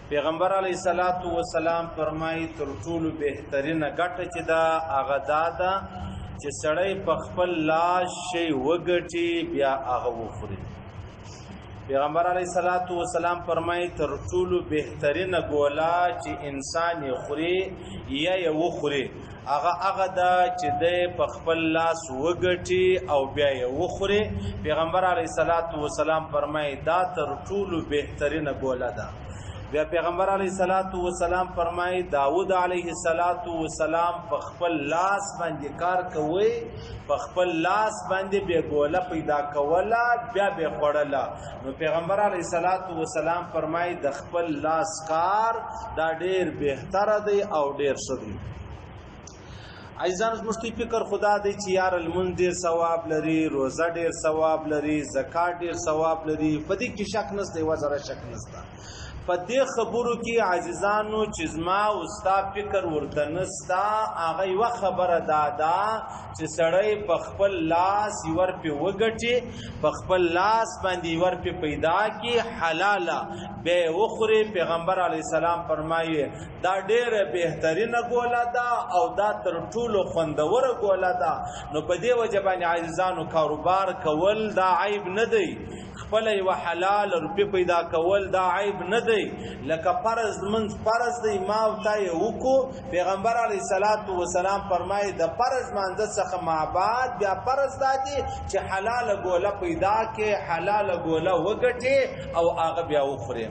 پیغمبر علیه الصلاۃ والسلام فرمایي تر ټولو بهترینه ګټه چې دا هغه دا ده چې سړی په خپل لاس شی وګټي بیا هغه وخوري. پیغمبر علیه الصلاۃ والسلام فرمایي تر ټولو بهترینه ګوله چې انسان یې خوري یا یې وخوري هغه ده چې دی په خپل لاس وګټي او بیا یې وخوري. پیغمبر علیه الصلاۃ والسلام فرمایي دا تر ټولو بهترینه ګوله ده. بیا پیغمبر علیه الصلاۃ والسلام فرمایي داود علیه السلام په خپل لاس باندې کار کوي، په خپل لاس باندې بیا ګوله پیدا کوله بیا به خوړله. نو پیغمبر علیه الصلاۃ والسلام فرمایي د خپل لاس کار دا ډیر بهتره دی او ډیر ښه دی. عزیزان زموږ فکر خدا دی چې یار المنځ ډیر ثواب لري، روزه ډیر ثواب لري، زکات ډیر ثواب لري، په دې کې شک نشته، یوه ذره شک نشته. په دې خبرو کې عزیزانو چې زما او ستا فکر ورته نسته، هغه یوه خبره دا ده چې سړی په خپل لاس یې ورپې وګټي، په خپل لاس باندې یې ورپې پیدا کړي حلاله بیا یې وخوري. پیغمبر علیه السلام فرمایي دا ډېره بهترینه ګوله ده او دا تر ټولو خوندوره ګوله ده. نو په دې وجه باندې عزیزانو کاروبار کول دا عیب نه دی، خپل یو حلال روپی پیدا کول دا عیب نه دی. لکه فرض منځ فرض دی ما او تا یې وکړو. پیغمبر علیه الصلاۃ والسلام فرمایي د فرض مانځه څخه معباد بیا فرض دا دی چې حلاله ګوله پیدا کې، حلاله ګوله وګټې او هغه بیا وخوري.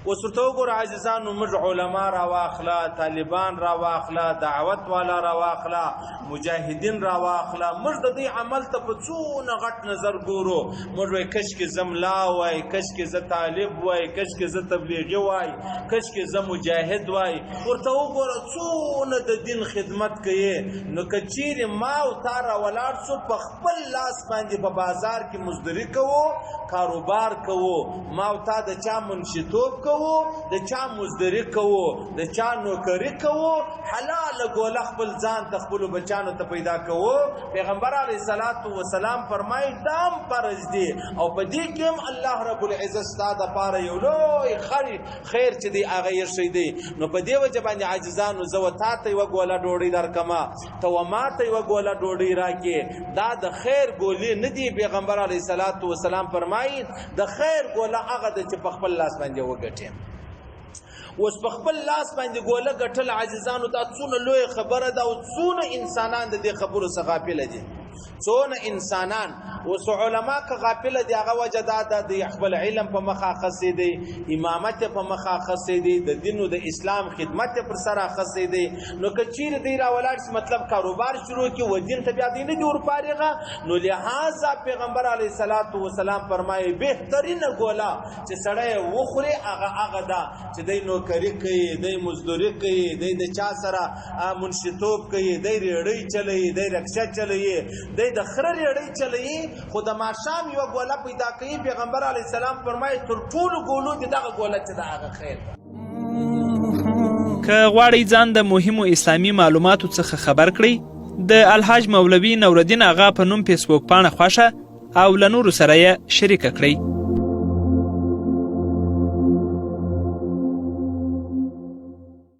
اوس ورته وګوره عزیزانو، موږ علما راواخله، طالبان راواخله، دعوت والا راواخله، مجاهدین راواخله، موږ د دې عمل ته په څونه غټ نظر ګورو. موږ وایي کشکې زه ملا وای، کشکې زه طالب وای، کشکې زه تبلیغي وای، کشکې زه مجاهد وای. ورته وګوره څونه د دین خدمت کوي. نو که چیرې ما او تا راولاړ شو په خپل لاس باندې په بازار کې مزدوري کوو، کاروبار کوو، ما او تا د چا منشتوب کوو، د چا مزدوري کوو، د چا نوکري کوو، حلاله ګوله خپل ځان ته خپلو بچانو ته پیدا کوو. پیغمبر علیه الصلاۃ والسلام فرمایي دا هم فرض دی او په دې کې هم الله رب العزت ستا دپاره یو لوی خیر چې دی هغه ایښی دی. نو په دې وجه باندې عاجزانو زه و تا ته یوه ګوله ډوډۍ درکمه، ته و ما ته یوه ګوله ډوډۍ راکړې. دا د خیر ګولې نه دي. پیغمبر علیه الصلاۃ والسلام فرمایي د خیر ګوله هغه ده چې په خپل لاس باندې وګټې. اوس په خپل لاس باندې ګوله ګټل عزیزانو دا څونه لوی خبره ده او څونه انسانان د دې خبرو څخه غافله دي، څونه انسانان. اوس علما که غافله دي هغه وجه دا ده د خپل علم په مخه اخیستی دی، امامت یې په مخه اخیستی دی، د دین او د اسلام خدمت یې پر سر اخیستی دی. نو که چیرې دی راولاړ شي مطلب کاروبار شروع کړي و دین ته بیا دی نه دي ورفارغه، نو لهذا پیغمبر علیه الصلاۃ والسلام فرمایي بهترینه ګوله چې سړی وخوري هغه ده چې دی نوکري کوي، دی مزدوري کوي، دی د چا سره منشتوب کوي، دی ریړۍ چلوي، دی رکشه چلوي، دی د خره ریړۍ چلوي، خو د ماښام یوه ګوله پیدا کوي. پیغمبر علیه السلام فرمایي تر ټولو ګولو کې دغه ګوله چې د هغه خیر ده. که غواړئ ځان د مهمو اسلامي معلوماتو څخه خبر کړئ، د الحاج مولوي نورالدین اغا په نوم فیسبوک پاڼه خوښه او له نورو سره یې شریکه کړئ.